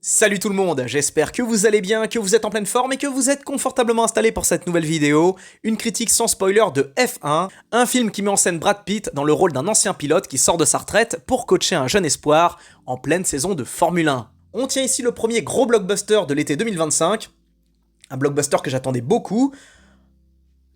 Salut tout le monde, j'espère que vous allez bien, que vous êtes en pleine forme et que vous êtes confortablement installés pour cette nouvelle vidéo, une critique sans spoiler de F1, un film qui met en scène Brad Pitt dans le rôle d'un ancien pilote qui sort de sa retraite pour coacher un jeune espoir en pleine saison de Formule 1. On tient ici le premier gros blockbuster de l'été 2025, un blockbuster que j'attendais beaucoup,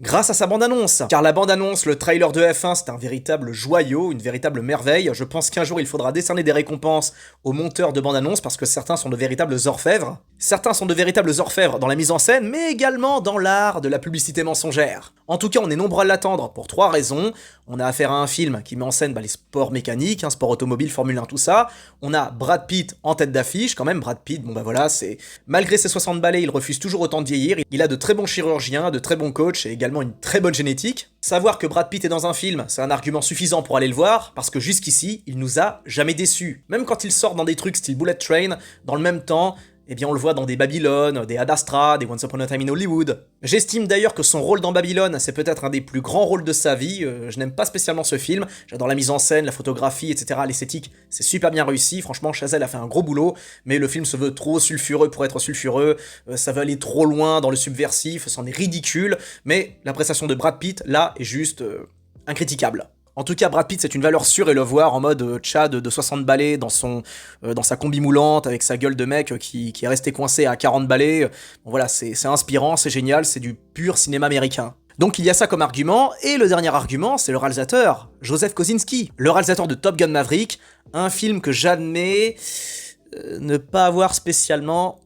grâce à sa bande-annonce. Car la bande-annonce, le trailer de F1, c'est un véritable joyau, une véritable merveille. Je pense qu'un jour, il faudra décerner des récompenses aux monteurs de bande-annonce parce que certains sont de véritables orfèvres. Certains sont de véritables orfèvres dans la mise en scène, mais également dans l'art de la publicité mensongère. En tout cas, on est nombreux à l'attendre pour 3 raisons. On a affaire à un film qui met en scène les sports mécaniques, sport automobile, Formule 1, tout ça. On a Brad Pitt en tête d'affiche, quand même. Brad Pitt, voilà, c'est... Malgré ses 60 balais, il refuse toujours autant de vieillir. Il a de très bons chirurgiens, de très bons coachs et également une très bonne génétique. Savoir que Brad Pitt est dans un film, c'est un argument suffisant pour aller le voir, parce que jusqu'ici, il nous a jamais déçus. Même quand il sort dans des trucs style Bullet Train, dans le même temps, on le voit dans des Babylon, des Ad Astra, des Once Upon a Time in Hollywood. J'estime d'ailleurs que son rôle dans Babylon, c'est peut-être un des plus grands rôles de sa vie. Je n'aime pas spécialement ce film. J'adore la mise en scène, la photographie, etc. L'esthétique, c'est super bien réussi. Franchement, Chazelle a fait un gros boulot, mais le film se veut trop sulfureux pour être sulfureux. Ça veut aller trop loin dans le subversif, c'en est ridicule. Mais la prestation de Brad Pitt, là, est juste incritiquable. En tout cas, Brad Pitt, c'est une valeur sûre et le voir en mode Chad de 60 balais dans sa combi moulante avec sa gueule de mec qui est resté coincé à 40 balais. Voilà, c'est inspirant, c'est génial, c'est du pur cinéma américain. Donc il y a ça comme argument, et le dernier argument, c'est le réalisateur, Joseph Kosinski, le réalisateur de Top Gun Maverick, un film que j'admets ne pas avoir spécialement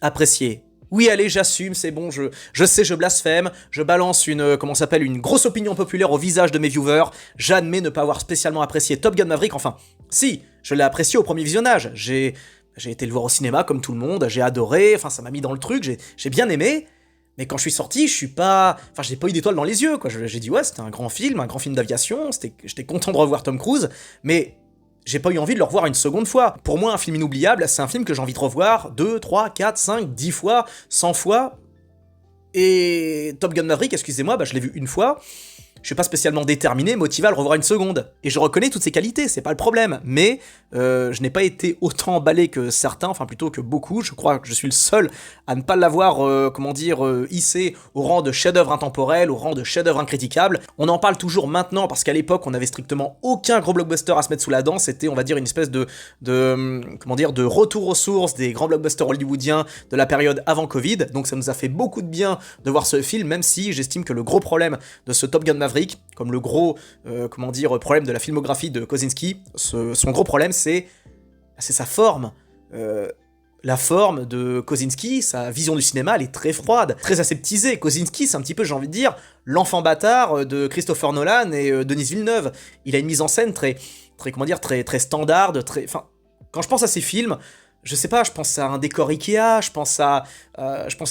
apprécié. Oui, allez, j'assume, c'est bon, je sais, je blasphème, je balance une grosse opinion populaire au visage de mes viewers, j'admets ne pas avoir spécialement apprécié Top Gun Maverick, enfin, si, je l'ai apprécié au premier visionnage, j'ai été le voir au cinéma comme tout le monde, j'ai adoré, enfin, ça m'a mis dans le truc, j'ai bien aimé, mais quand je suis sorti, j'ai pas eu d'étoiles dans les yeux, quoi, j'ai dit, ouais, c'était un grand film d'aviation, j'étais content de revoir Tom Cruise, mais... j'ai pas eu envie de le revoir une seconde fois. Pour moi, un film inoubliable, c'est un film que j'ai envie de revoir 2, 3, 4, 5, 10 fois, 100 fois. Et Top Gun Maverick, excusez-moi, je l'ai vu une fois. Je suis pas spécialement déterminé, motivé à le revoir une seconde. Et je reconnais toutes ses qualités, c'est pas le problème. Mais je n'ai pas été autant emballé que certains, enfin plutôt que beaucoup. Je crois que je suis le seul à ne pas l'avoir, hissé au rang de chef-d'œuvre intemporel, au rang de chef-d'œuvre incritiquable. On en parle toujours maintenant parce qu'à l'époque, on avait strictement aucun gros blockbuster à se mettre sous la dent. C'était, on va dire, une espèce de retour aux sources des grands blockbusters hollywoodiens de la période avant Covid. Donc ça nous a fait beaucoup de bien de voir ce film, même si j'estime que le gros problème de ce Top Gun Maverick, comme le gros problème de la filmographie de Kosinski, son gros problème c'est sa forme. La forme de Kosinski, sa vision du cinéma, elle est très froide, très aseptisée. Kosinski, c'est un petit peu, j'ai envie de dire, l'enfant bâtard de Christopher Nolan et Denis Villeneuve. Il a une mise en scène très standard, enfin, quand je pense à ces films, je sais pas, je pense à un décor Ikea, je pense à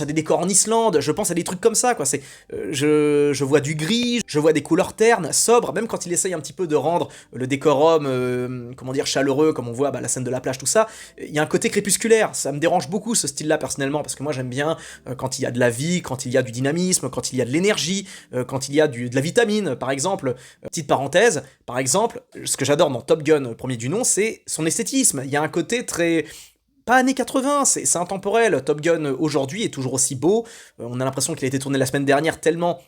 des décors en Islande, je pense à des trucs comme ça, quoi. Je vois du gris, je vois des couleurs ternes, sobres, même quand il essaye un petit peu de rendre le décorum, chaleureux, comme on voit la scène de la plage, tout ça, il y a un côté crépusculaire. Ça me dérange beaucoup ce style-là personnellement, parce que moi j'aime bien quand il y a de la vie, quand il y a du dynamisme, quand il y a de l'énergie, quand il y a de la vitamine, par exemple. Petite parenthèse, par exemple, ce que j'adore dans Top Gun, premier du nom, c'est son esthétisme. Il y a un côté très... pas années 80, c'est intemporel. Top Gun aujourd'hui est toujours aussi beau. On a l'impression qu'il a été tourné la semaine dernière tellement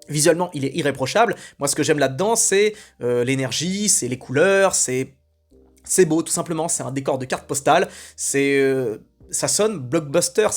visuellement il est irréprochable. Moi ce que j'aime là-dedans c'est l'énergie, c'est les couleurs, c'est beau tout simplement, c'est un décor de carte postale, ça sonne blockbuster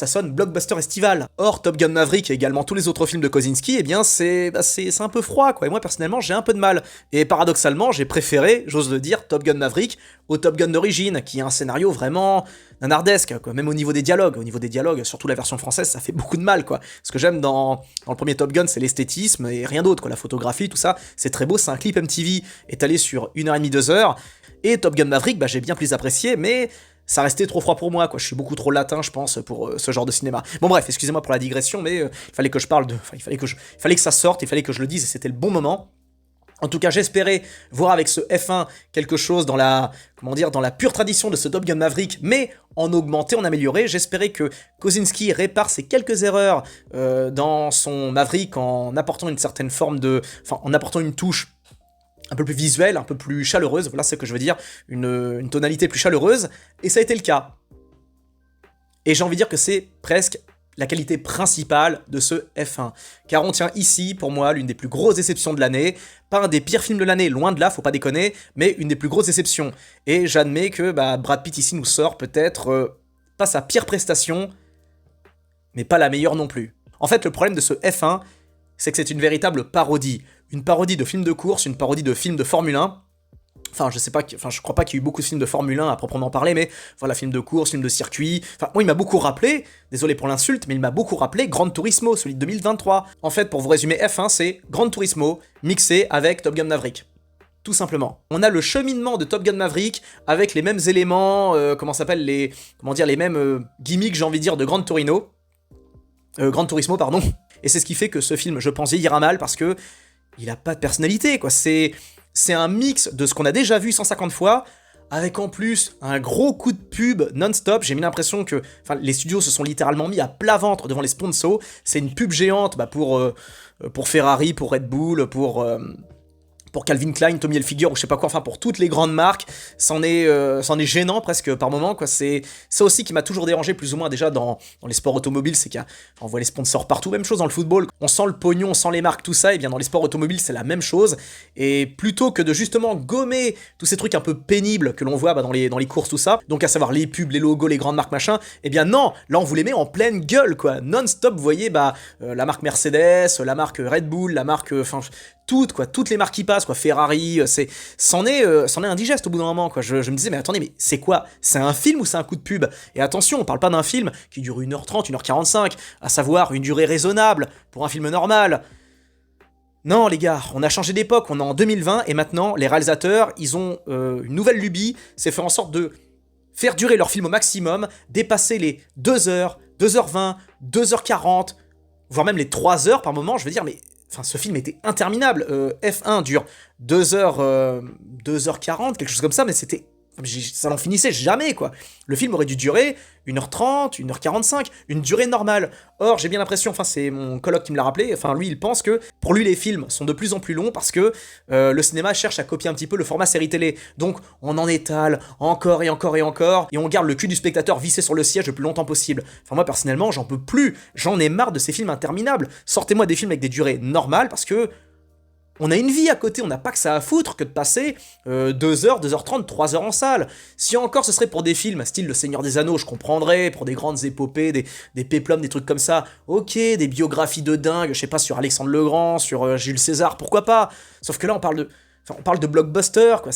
estival. Or, Top Gun Maverick et également tous les autres films de Kosinski, c'est un peu froid, quoi. Et moi, personnellement, j'ai un peu de mal. Et paradoxalement, j'ai préféré, j'ose le dire, Top Gun Maverick au Top Gun d'origine, qui est un scénario vraiment nanardesque, quoi. Même au niveau des dialogues, surtout la version française, ça fait beaucoup de mal, quoi. Ce que j'aime dans le premier Top Gun, c'est l'esthétisme et rien d'autre, quoi. La photographie, tout ça, c'est très beau, c'est un clip MTV étalé sur 1h30, 2 heures. Et Top Gun Maverick, j'ai bien plus apprécié, mais... ça restait trop froid pour moi, quoi. Je suis beaucoup trop latin, je pense, pour ce genre de cinéma. Bon bref, excusez-moi pour la digression, mais il fallait que je parle de... Enfin, il fallait que ça sorte, il fallait que je le dise, et c'était le bon moment. En tout cas, j'espérais voir avec ce F1 quelque chose dans la pure tradition de ce Top Gun Maverick, mais en augmenté, en amélioré. J'espérais que Kosinski répare ses quelques erreurs dans son Maverick en apportant une certaine forme de... enfin, en apportant une touche un peu plus visuelle, un peu plus chaleureuse, voilà ce que je veux dire, une tonalité plus chaleureuse, et ça a été le cas. Et j'ai envie de dire que c'est presque la qualité principale de ce F1. Car on tient ici, pour moi, l'une des plus grosses déceptions de l'année. Pas un des pires films de l'année, loin de là, faut pas déconner, mais une des plus grosses déceptions. Et j'admets que Brad Pitt ici nous sort peut-être pas sa pire prestation, mais pas la meilleure non plus. En fait, le problème de ce F1, c'est que c'est une véritable parodie. Une parodie de film de course, une parodie de film de Formule 1. Enfin, je crois pas qu'il y ait eu beaucoup de films de Formule 1 à proprement parler, mais voilà, film de course, film de circuit. Enfin, moi, il m'a beaucoup rappelé, désolé pour l'insulte, mais il m'a beaucoup rappelé Gran Turismo, celui de 2023. En fait, pour vous résumer, F1, c'est Gran Turismo mixé avec Top Gun Maverick. Tout simplement. On a le cheminement de Top Gun Maverick avec les mêmes éléments, les mêmes gimmicks, j'ai envie de dire, de Gran Turismo, pardon. Et c'est ce qui fait que ce film, je pense, vieillira mal parce que il a pas de personnalité, quoi. C'est un mix de ce qu'on a déjà vu 150 fois, avec en plus un gros coup de pub non-stop. J'ai mis l'impression que les studios se sont littéralement mis à plat ventre devant les sponsors. C'est une pub géante pour Ferrari, pour Red Bull, pour Calvin Klein, Tommy Hilfiger ou je sais pas quoi, enfin pour toutes les grandes marques, c'en est gênant presque par moment, quoi. C'est ça aussi qui m'a toujours dérangé plus ou moins déjà dans les sports automobiles, c'est qu'on voit les sponsors partout, même chose dans le football, on sent le pognon, on sent les marques, tout ça, et bien dans les sports automobiles c'est la même chose, et plutôt que de justement gommer tous ces trucs un peu pénibles que l'on voit dans les courses, tout ça, donc à savoir les pubs, les logos, les grandes marques, machin, et bien non, là on vous les met en pleine gueule, quoi, non-stop, vous voyez, la marque Mercedes, la marque Red Bull, la marque, toutes les marques qui passent, quoi, Ferrari, c'en est indigeste au bout d'un moment, quoi. Je me disais, mais attendez, mais c'est quoi? C'est un film ou c'est un coup de pub? Et attention, on parle pas d'un film qui dure 1h30, 1h45, à savoir une durée raisonnable pour un film normal. Non, les gars, on a changé d'époque, on est en 2020, et maintenant, les réalisateurs, ils ont une nouvelle lubie, c'est faire en sorte de faire durer leur film au maximum, dépasser les 2h, 2h20, 2h40, voire même les 3h par moment, je veux dire, mais... Enfin, ce film était interminable. F1 dure 2h40, quelque chose comme ça, mais c'était... Ça n'en finissait jamais, quoi. Le film aurait dû durer 1h30, 1h45, une durée normale. Or, j'ai bien l'impression, c'est mon coloc qui me l'a rappelé, lui, il pense que, pour lui, les films sont de plus en plus longs parce que le cinéma cherche à copier un petit peu le format série télé. Donc, on en étale encore et encore et encore, et on garde le cul du spectateur vissé sur le siège le plus longtemps possible. Moi, personnellement, j'en peux plus. J'en ai marre de ces films interminables. Sortez-moi des films avec des durées normales parce que on a une vie à côté, on n'a pas que ça à foutre que de passer 2h, 2h30, 3h en salle. Si encore ce serait pour des films style Le Seigneur des Anneaux, je comprendrais, pour des grandes épopées, des péplums, des trucs comme ça, ok, des biographies de dingue, je sais pas, sur Alexandre le Grand, sur Jules César, pourquoi pas. Sauf que là, on parle de blockbuster, quoi.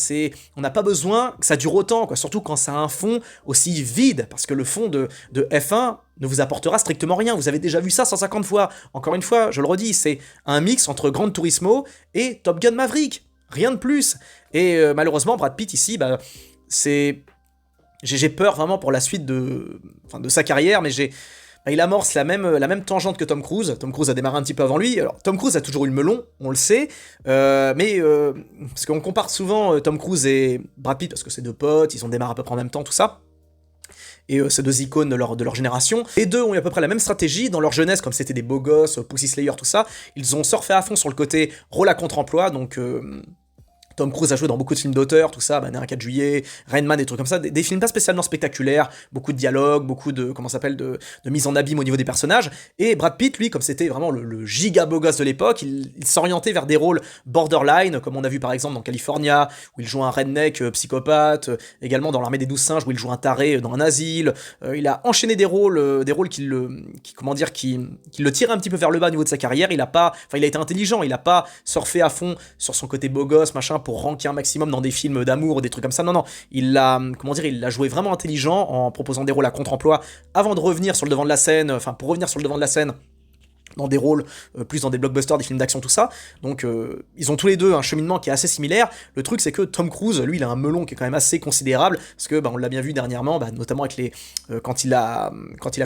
On n'a pas besoin que ça dure autant, quoi. Surtout quand ça a un fond aussi vide, parce que le fond de F1 ne vous apportera strictement rien. Vous avez déjà vu ça 150 fois. Encore une fois, je le redis, c'est un mix entre Gran Turismo et Top Gun Maverick. Rien de plus. Et malheureusement, Brad Pitt ici, j'ai peur vraiment pour la suite de sa carrière, mais il amorce la même tangente que Tom Cruise. Tom Cruise a démarré un petit peu avant lui. Alors, Tom Cruise a toujours eu le melon, on le sait. Parce qu'on compare souvent Tom Cruise et Brad Pitt, parce que c'est deux potes, ils ont démarré à peu près en même temps, tout ça. Et ces deux icônes de leur génération. Les deux ont eu à peu près la même stratégie. Dans leur jeunesse, comme c'était des beaux gosses, Pussy Slayer, tout ça, ils ont surfé à fond sur le côté rôle à contre-emploi, donc... Tom Cruise a joué dans beaucoup de films d'auteur, tout ça, Né un 4 juillet, Rain Man, des trucs comme ça, des films pas spécialement spectaculaires, beaucoup de dialogues, beaucoup de, de mise en abîme au niveau des personnages, et Brad Pitt, lui, comme c'était vraiment le giga beau gosse de l'époque, il s'orientait vers des rôles borderline, comme on a vu par exemple dans California, où il joue un redneck psychopathe, également dans L'Armée des 12 singes, où il joue un taré dans un asile, il a enchaîné des rôles qui le tiraient un petit peu vers le bas au niveau de sa carrière, il a été intelligent, il a pas surfé à fond sur son côté beau gosse, machin, pour ranker un maximum dans des films d'amour ou des trucs comme ça. Non, il l'a joué vraiment intelligent en proposant des rôles à contre-emploi avant de revenir sur le devant de la scène, pour revenir sur le devant de la scène dans des rôles, plus dans des blockbusters, des films d'action, tout ça. Donc ils ont tous les deux un cheminement qui est assez similaire. Le truc c'est que Tom Cruise, lui, il a un melon qui est quand même assez considérable, parce que on l'a bien vu dernièrement, notamment avec quand il a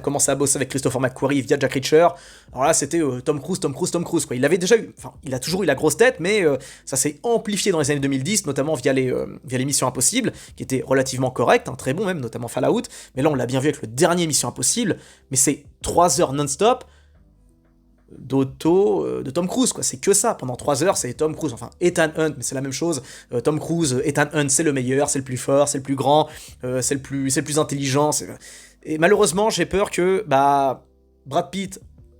commencé à bosser avec Christopher McQuarrie via Jack Reacher. Alors là c'était Tom Cruise, quoi. Il avait déjà eu, il a toujours eu la grosse tête, mais ça s'est amplifié dans les années 2010, notamment via les Missions Impossibles, qui étaient relativement correctes, très bons même, notamment Fallout. Mais là on l'a bien vu avec le dernier Mission Impossible, mais c'est 3 heures non-stop de Tom Cruise, quoi. C'est que ça, pendant 3 heures, c'est Tom Cruise, Ethan Hunt, mais c'est la même chose. Tom Cruise, Ethan Hunt, c'est le meilleur, c'est le plus fort, c'est le plus grand, c'est le plus intelligent, Et malheureusement, j'ai peur que Brad Pitt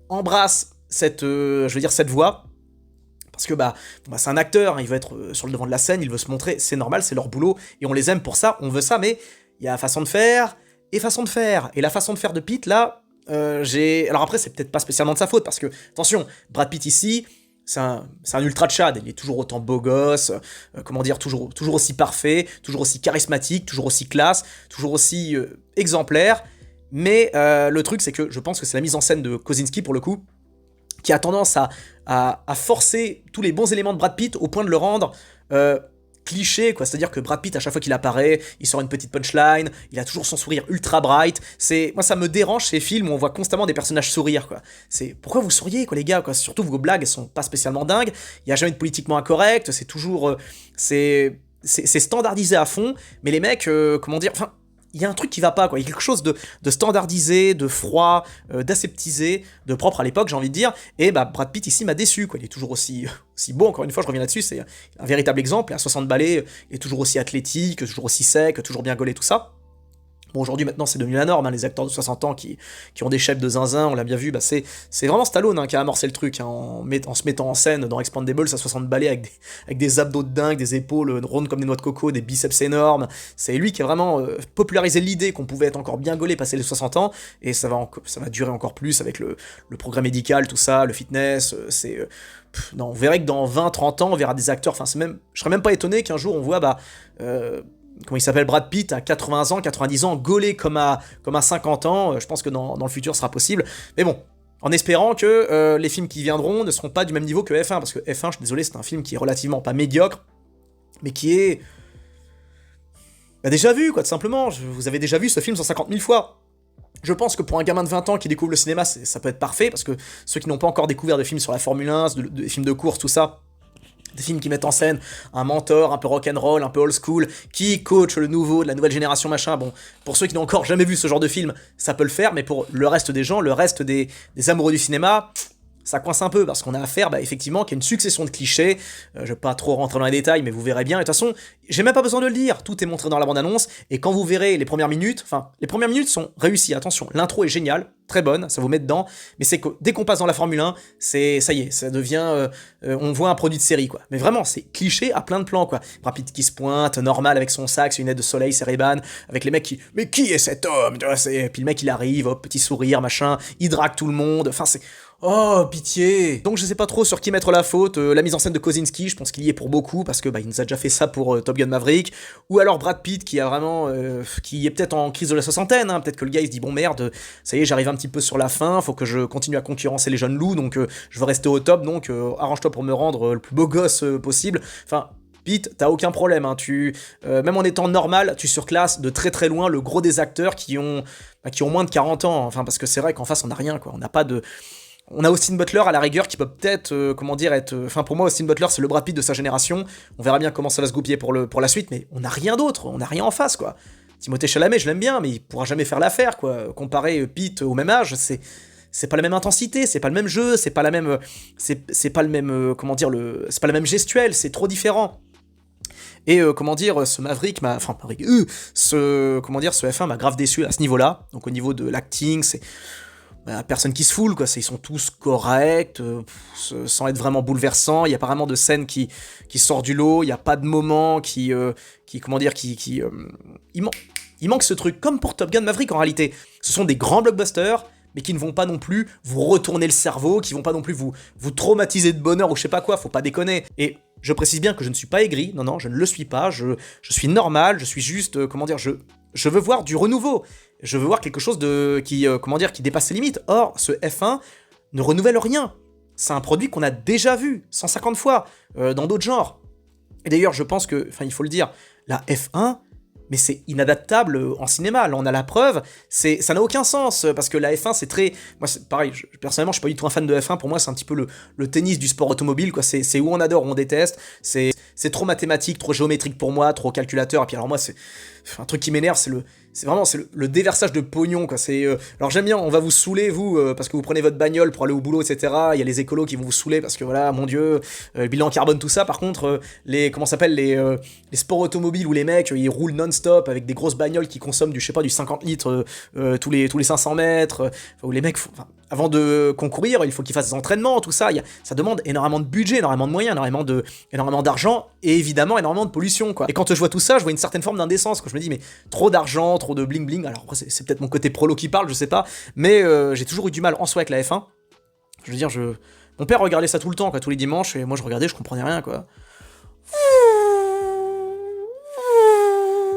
embrasse cette voie. Parce que c'est un acteur, hein, il veut être sur le devant de la scène, il veut se montrer, c'est normal, c'est leur boulot, et on les aime pour ça, on veut ça, mais il y a façon de faire, et façon de faire. Et la façon de faire de Pitt, là, Alors après, c'est peut-être pas spécialement de sa faute, parce que, attention, Brad Pitt ici, c'est un ultra tchad, il est toujours autant beau gosse, toujours aussi parfait, toujours aussi charismatique, toujours aussi classe, toujours aussi exemplaire, mais le truc, c'est que je pense que c'est la mise en scène de Kosinski, pour le coup, qui a tendance à forcer tous les bons éléments de Brad Pitt au point de le rendre cliché, quoi. C'est-à-dire que Brad Pitt, à chaque fois qu'il apparaît, il sort une petite punchline, il a toujours son sourire ultra bright. Moi, ça me dérange ces films où on voit constamment des personnages sourire, quoi. Pourquoi vous souriez, quoi, les gars, quoi. Surtout vos blagues, elles sont pas spécialement dingues. Il y a jamais de politiquement incorrect. C'est toujours, c'est standardisé à fond. Mais les mecs, enfin, il y a un truc qui va pas, quoi. Il y a quelque chose de standardisé, de froid, d'aseptisé, de propre à l'époque, j'ai envie de dire. Et Brad Pitt ici m'a déçu, quoi. Il est toujours aussi beau, encore une fois, je reviens là-dessus, c'est un véritable exemple. À 60 balais, il est toujours aussi athlétique, toujours aussi sec, toujours bien gaulé, tout ça. Bon, aujourd'hui, maintenant, c'est devenu la norme, hein, les acteurs de 60 ans qui ont des chefs de zinzin, on l'a bien vu, c'est vraiment Stallone, hein, qui a amorcé le truc, hein, en se mettant en scène dans Expendables à 60 balais avec des abdos de dingue, des épaules rondes comme des noix de coco, des biceps énormes. C'est lui qui a vraiment popularisé l'idée qu'on pouvait être encore bien gaulé passer les 60 ans, et ça va durer encore plus avec le progrès médical, tout ça, le fitness, non, on verrait que dans 20-30 ans, on verra des acteurs, je serais même pas étonné qu'un jour on voit, comment il s'appelle, Brad Pitt à 80 ans, 90 ans, gaulé comme à 50 ans, je pense que dans le futur ce sera possible, mais bon, en espérant que les films qui viendront ne seront pas du même niveau que F1, parce que F1, je suis désolé, c'est un film qui est relativement pas médiocre, mais qui est déjà vu, quoi, tout simplement. Vous avez déjà vu ce film 150 000 fois. Je pense que pour un gamin de 20 ans qui découvre le cinéma, ça peut être parfait, parce que ceux qui n'ont pas encore découvert des films sur la Formule 1, des films de course, tout ça, des films qui mettent en scène un mentor un peu rock'n'roll, un peu old school, qui coach le nouveau, de la nouvelle génération, machin. Bon, pour ceux qui n'ont encore jamais vu ce genre de film, ça peut le faire, mais pour le reste des gens, le reste des amoureux du cinéma, ça coince un peu, parce qu'on a affaire, effectivement, qu'il y a une succession de clichés. Je vais pas trop rentrer dans les détails, mais vous verrez bien. Et de toute façon, j'ai même pas besoin de le dire, tout est montré dans la bande-annonce, et quand vous verrez les premières minutes sont réussies, attention, l'intro est géniale, très bonne, ça vous met dedans, mais c'est que dès qu'on passe dans la Formule 1, ça y est, ça devient, on voit un produit de série, quoi. Mais vraiment, c'est cliché à plein de plans, quoi. Brad Pitt qui se pointe, normal, avec son sac, ses lunettes de soleil, ses Ray-Ban, avec les mecs qui, mais qui est cet homme? Et puis le mec, il arrive, hop, petit sourire, machin, il drague tout le monde, enfin, c'est... Oh, pitié. Donc je sais pas trop sur qui mettre la faute, la mise en scène de Kosinski, je pense qu'il y est pour beaucoup, parce que il nous a déjà fait ça pour Top Gun Maverick, ou alors Brad Pitt qui a vraiment, qui est peut-être en crise de la soixantaine, hein. Peut-être que le gars il se dit bon merde, ça y est j'arrive un petit peu sur la fin, faut que je continue à concurrencer les jeunes loups, donc je veux rester au top, donc arrange-toi pour me rendre le plus beau gosse possible, enfin... Pitt, t'as aucun problème, hein. Même en étant normal, tu surclasses de très très loin le gros des acteurs qui ont moins de 40 ans, enfin parce que c'est vrai qu'en face on a rien, quoi, on n'a pas de... On a Austin Butler à la rigueur qui peut peut-être, être... Enfin pour moi Austin Butler c'est le Brad Pitt de sa génération, on verra bien comment ça va se goupiller pour la suite, mais on n'a rien d'autre, on n'a rien en face, quoi. Timothée Chalamet je l'aime bien, mais il pourra jamais faire l'affaire, quoi. Comparer Pitt au même âge, c'est pas la même intensité, c'est pas le même jeu, c'est pas la même... C'est pas le même... C'est pas la même gestuelle, c'est trop différent. Et ce Maverick ce F1 m'a grave déçu à ce niveau-là. Donc au niveau de l'acting, c'est personne qui se foule, quoi. Ils sont tous corrects, sans être vraiment bouleversants. Il y a pas vraiment de scène qui sort du lot. Il y a pas de moment il manque ce truc, comme pour Top Gun Maverick en réalité. Ce sont des grands blockbusters, mais qui ne vont pas non plus vous retourner le cerveau, qui vont pas non plus vous traumatiser de bonheur ou je sais pas quoi, faut pas déconner. Et je précise bien que je ne suis pas aigri, non, je ne le suis pas, je suis normal, je suis juste, je veux voir du renouveau, je veux voir quelque chose qui dépasse ses limites. Or, ce F1 ne renouvelle rien, c'est un produit qu'on a déjà vu 150 fois dans d'autres genres. Et d'ailleurs, je pense que, il faut le dire, la F1, mais c'est inadaptable en cinéma, là on a la preuve, ça n'a aucun sens, parce que la F1 c'est très... Moi c'est pareil, personnellement je suis pas du tout un fan de F1, pour moi c'est un petit peu le tennis du sport automobile, quoi. C'est où on adore, où on déteste, c'est trop mathématique, trop géométrique pour moi, trop calculateur, et puis alors moi c'est... Un truc qui m'énerve, c'est vraiment c'est le déversage de pognon, quoi. Alors j'aime bien, on va vous saouler, vous, parce que vous prenez votre bagnole pour aller au boulot, etc. Il y a les écolos qui vont vous saouler parce que voilà, mon dieu, le bilan carbone, tout ça. Par contre, comment ça s'appelle, les sports automobiles où les mecs, ils roulent non-stop avec des grosses bagnoles qui consomment je sais pas, du 50 litres tous les 500 mètres, où les mecs, avant de concourir, il faut qu'ils fassent des entraînements, tout ça. Ça demande énormément de budget, énormément de moyens, énormément d'argent et évidemment énormément de pollution, quoi. Et quand je vois tout ça, je vois une certaine forme d'indécence, quoi. Je me dis, mais trop d'argent, trop de bling bling. Alors, c'est peut-être mon côté prolo qui parle, je sais pas, mais j'ai toujours eu du mal en soi avec la F1. Je veux dire, mon père regardait ça tout le temps, quoi, tous les dimanches, et moi je regardais, je comprenais rien, quoi.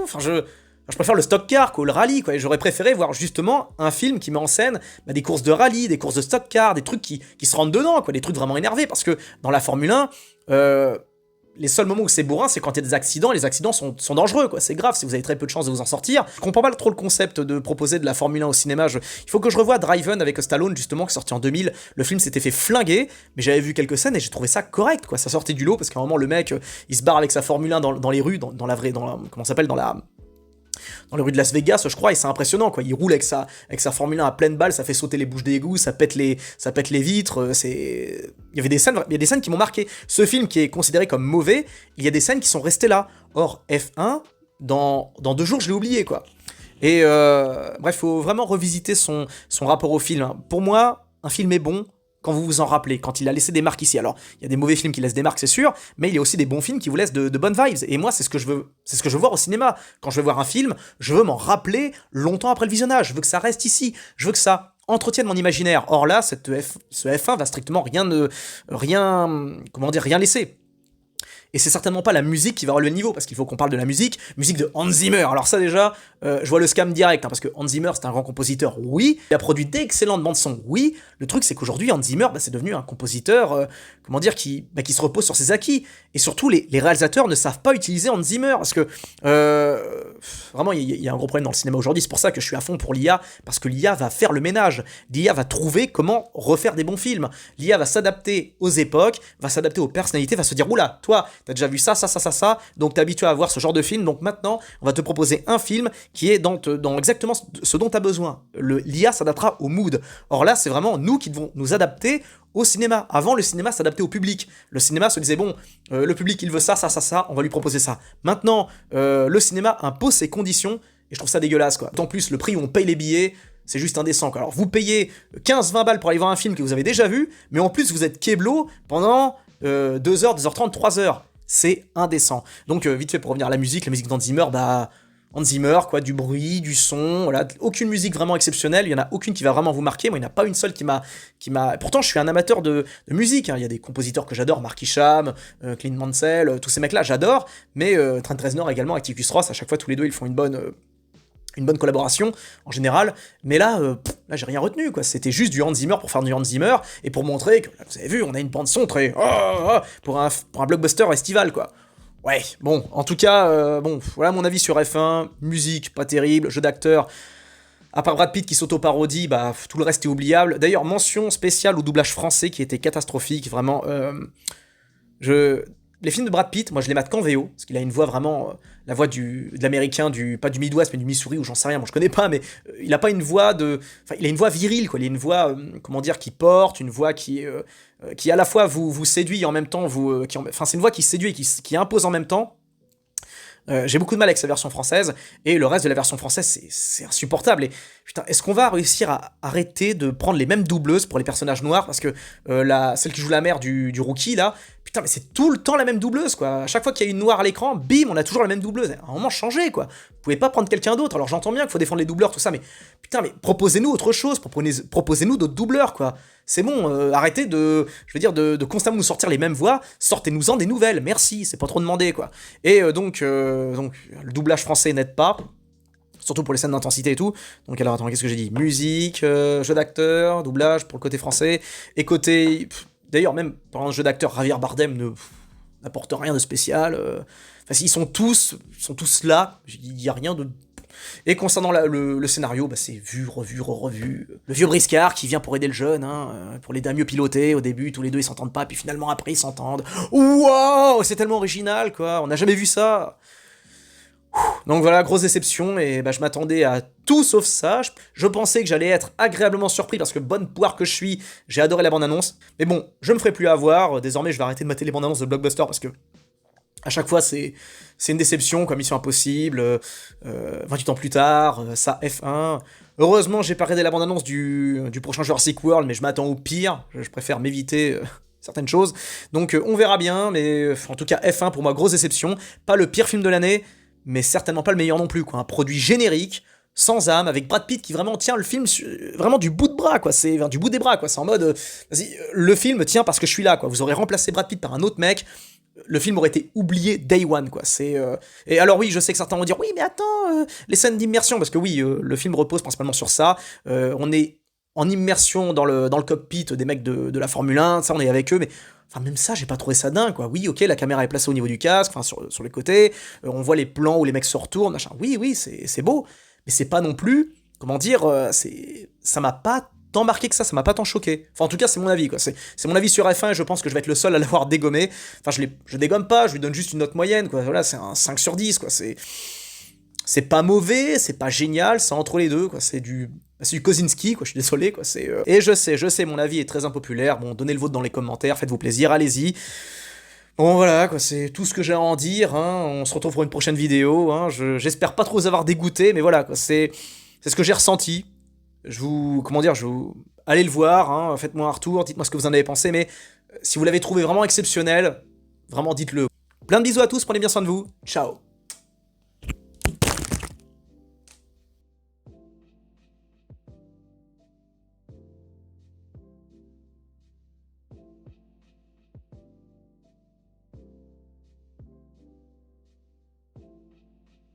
Enfin, je préfère le stock car qu'au rallye, quoi. Et j'aurais préféré voir justement un film qui met en scène des courses de rallye, des courses de stock car, des trucs qui se rentrent dedans, quoi, des trucs vraiment énervés. Parce que dans la Formule 1, les seuls moments où c'est bourrin, c'est quand il y a des accidents, et les accidents sont dangereux, quoi. C'est grave si vous avez très peu de chances de vous en sortir. Je comprends pas trop le concept de proposer de la Formule 1 au cinéma. Il faut que je revoie Driven avec Stallone, justement, qui est sorti en 2000. Le film s'était fait flinguer, mais j'avais vu quelques scènes et j'ai trouvé ça correct, quoi. Ça sortait du lot parce qu'à un moment, le mec, il se barre avec sa Formule 1 dans les rues, comment ça s'appelle, dans les rues de Las Vegas, je crois, et c'est impressionnant, quoi. Il roule avec sa Formule 1 à pleine balle, ça fait sauter les bouches d'égout, ça pète les vitres, il y a des scènes qui m'ont marqué. Ce film qui est considéré comme mauvais, il y a des scènes qui sont restées là. Or, F1, dans 2 jours, je l'ai oublié, quoi. Et bref, faut vraiment revisiter son rapport au film, hein. Pour moi, un film est bon quand vous vous en rappelez, quand il a laissé des marques ici. Alors, il y a des mauvais films qui laissent des marques, c'est sûr, mais il y a aussi des bons films qui vous laissent de bonnes vibes. Et moi, c'est ce que je veux voir au cinéma. Quand je vais voir un film, je veux m'en rappeler longtemps après le visionnage. Je veux que ça reste ici. Je veux que ça entretienne mon imaginaire. Or là, ce F1 va strictement rien laisser. Et c'est certainement pas la musique qui va relever le niveau, parce qu'il faut qu'on parle de la musique de Hans Zimmer. Alors ça déjà, je vois le scam direct, hein, parce que Hans Zimmer c'est un grand compositeur, oui, il a produit d'excellentes bandes-son, oui. Le truc c'est qu'aujourd'hui Hans Zimmer, c'est devenu un compositeur, qui se repose sur ses acquis. Et surtout les réalisateurs ne savent pas utiliser Hans Zimmer, parce que vraiment il y a un gros problème dans le cinéma aujourd'hui. C'est pour ça que je suis à fond pour l'IA, parce que l'IA va faire le ménage. L'IA va trouver comment refaire des bons films. L'IA va s'adapter aux époques, va s'adapter aux personnalités, va se dire, oula, toi t'as déjà vu ça, donc t'es habitué à voir ce genre de film, donc maintenant, on va te proposer un film qui est dans exactement ce dont t'as besoin. L'IA s'adaptera au mood. Or là, c'est vraiment nous qui devons nous adapter au cinéma. Avant, le cinéma s'adaptait au public. Le cinéma se disait, bon, le public, il veut ça, on va lui proposer ça. Maintenant, le cinéma impose ses conditions, et je trouve ça dégueulasse, quoi. En plus, le prix où on paye les billets, c'est juste indécent, quoi. Alors, vous payez 15-20 balles pour aller voir un film que vous avez déjà vu, mais en plus, vous êtes keblo pendant 2h, 2h30, 3h. C'est indécent. Donc, vite fait, pour revenir à la musique d'Hans Zimmer, Hans Zimmer, quoi, du bruit, du son, voilà, aucune musique vraiment exceptionnelle, il y en a aucune qui va vraiment vous marquer, moi il n'y en a pas une seule qui m'a... Pourtant je suis un amateur de musique, hein. Il y a des compositeurs que j'adore, Mark Isham, Clint Mansell, tous ces mecs-là, j'adore, mais Trent Reznor également, Atticus Ross, à chaque fois tous les deux ils font une bonne collaboration en général, mais là j'ai rien retenu, quoi. C'était juste du Hans Zimmer pour faire du Hans Zimmer et pour montrer que, vous avez vu, on a une bande son très pour un blockbuster estival, quoi. Ouais, bon, en tout cas, voilà mon avis sur F1, musique pas terrible, jeu d'acteur, à part Brad Pitt qui s'auto-parodie, tout le reste est oubliable. D'ailleurs, mention spéciale au doublage français qui était catastrophique, vraiment. Les films de Brad Pitt, moi je les mate qu'en VO, parce qu'il a une voix vraiment, la voix de l'américain, pas du Midwest, mais du Missouri, ou j'en sais rien, moi je connais pas, mais il a pas une voix il a une voix virile, quoi, il a une voix, qui porte, une voix qui à la fois vous séduit, et en même temps, c'est une voix qui séduit et qui impose en même temps. J'ai beaucoup de mal avec sa version française, et le reste de la version française, c'est insupportable. Et putain, est-ce qu'on va réussir à arrêter de prendre les mêmes doubleuses pour les personnages noirs? Parce que celle qui joue la mère du rookie, là, putain, mais c'est tout le temps la même doubleuse, quoi. À chaque fois qu'il y a une noire à l'écran, bim, on a toujours la même doubleuse. À un moment, changez, quoi. Vous pouvez pas prendre quelqu'un d'autre. Alors j'entends bien qu'il faut défendre les doubleurs, tout ça, mais putain, mais proposez-nous autre chose, proposez-nous d'autres doubleurs, quoi. C'est bon, arrêtez de constamment nous sortir les mêmes voix, sortez-nous-en des nouvelles, merci, c'est pas trop demandé, quoi. Et donc, le doublage français n'aide pas, surtout pour les scènes d'intensité et tout. Donc alors attends, qu'est-ce que j'ai dit? Musique, jeu d'acteur, doublage pour le côté français, et côté... D'ailleurs, même pendant le jeu d'acteur, Javier Bardem n'apporte rien de spécial. Ils sont tous là, il n'y a rien de... Et concernant le scénario, c'est vu, revu, revu. Le vieux briscard qui vient pour aider le jeune, pour l'aider à mieux piloter. Au début, tous les deux ils s'entendent pas, puis finalement après ils s'entendent. Waouh, c'est tellement original, quoi. On n'a jamais vu ça. Donc voilà, grosse déception, et bah, je m'attendais à tout sauf ça. Je pensais que j'allais être agréablement surpris parce que bonne poire que je suis, j'ai adoré la bande-annonce. Mais bon, je me ferai plus avoir. Désormais, je vais arrêter de mater les bandes-annonces de blockbuster parce que à chaque fois, c'est une déception, comme Mission Impossible, 28 ans plus tard, ça F1. Heureusement, j'ai pas regardé la bande-annonce du prochain Jurassic World, mais je m'attends au pire. Je préfère m'éviter certaines choses. Donc on verra bien, mais en tout cas F1 pour moi, grosse déception. Pas le pire film de l'année, mais certainement pas le meilleur non plus, quoi. Un produit générique, sans âme, avec Brad Pitt qui vraiment tient le film vraiment du bout de bras, quoi. C'est du bout des bras, quoi. C'est en mode, vas-y, le film tient parce que je suis là, quoi. Vous aurez remplacé Brad Pitt par un autre mec, le film aurait été oublié day one, quoi. Et alors oui, je sais que certains vont dire oui, mais attends, les scènes d'immersion, parce que oui, le film repose principalement sur ça. On est en immersion dans le cockpit des mecs de la Formule 1, ça on est avec eux, mais enfin même ça, j'ai pas trouvé ça dingue, quoi. Oui, ok, la caméra est placée au niveau du casque, enfin sur les côtés, on voit les plans où les mecs se retournent, machin. Oui, oui, c'est beau, mais c'est pas non plus, comment dire, ça m'a pas tant marqué que ça m'a pas tant choqué. Enfin, en tout cas, c'est mon avis, quoi. C'est mon avis sur F1 et je pense que je vais être le seul à l'avoir dégommé. Enfin, je dégomme pas, je lui donne juste une note moyenne, quoi. Voilà, c'est un 5 sur 10, quoi. C'est pas mauvais, c'est pas génial, c'est entre les deux, quoi. C'est du Kosinski, quoi. Je suis désolé, quoi. Et je sais, mon avis est très impopulaire. Bon, donnez le vôtre dans les commentaires, faites-vous plaisir, allez-y. Bon voilà, quoi, c'est tout ce que j'ai à en dire, hein. On se retrouve pour une prochaine vidéo, hein. J'espère pas trop vous avoir dégoûté, mais voilà, quoi, c'est ce que j'ai ressenti. Allez le voir, hein, faites-moi un retour, dites-moi ce que vous en avez pensé, mais si vous l'avez trouvé vraiment exceptionnel, vraiment dites-le. Plein de bisous à tous, prenez bien soin de vous, ciao.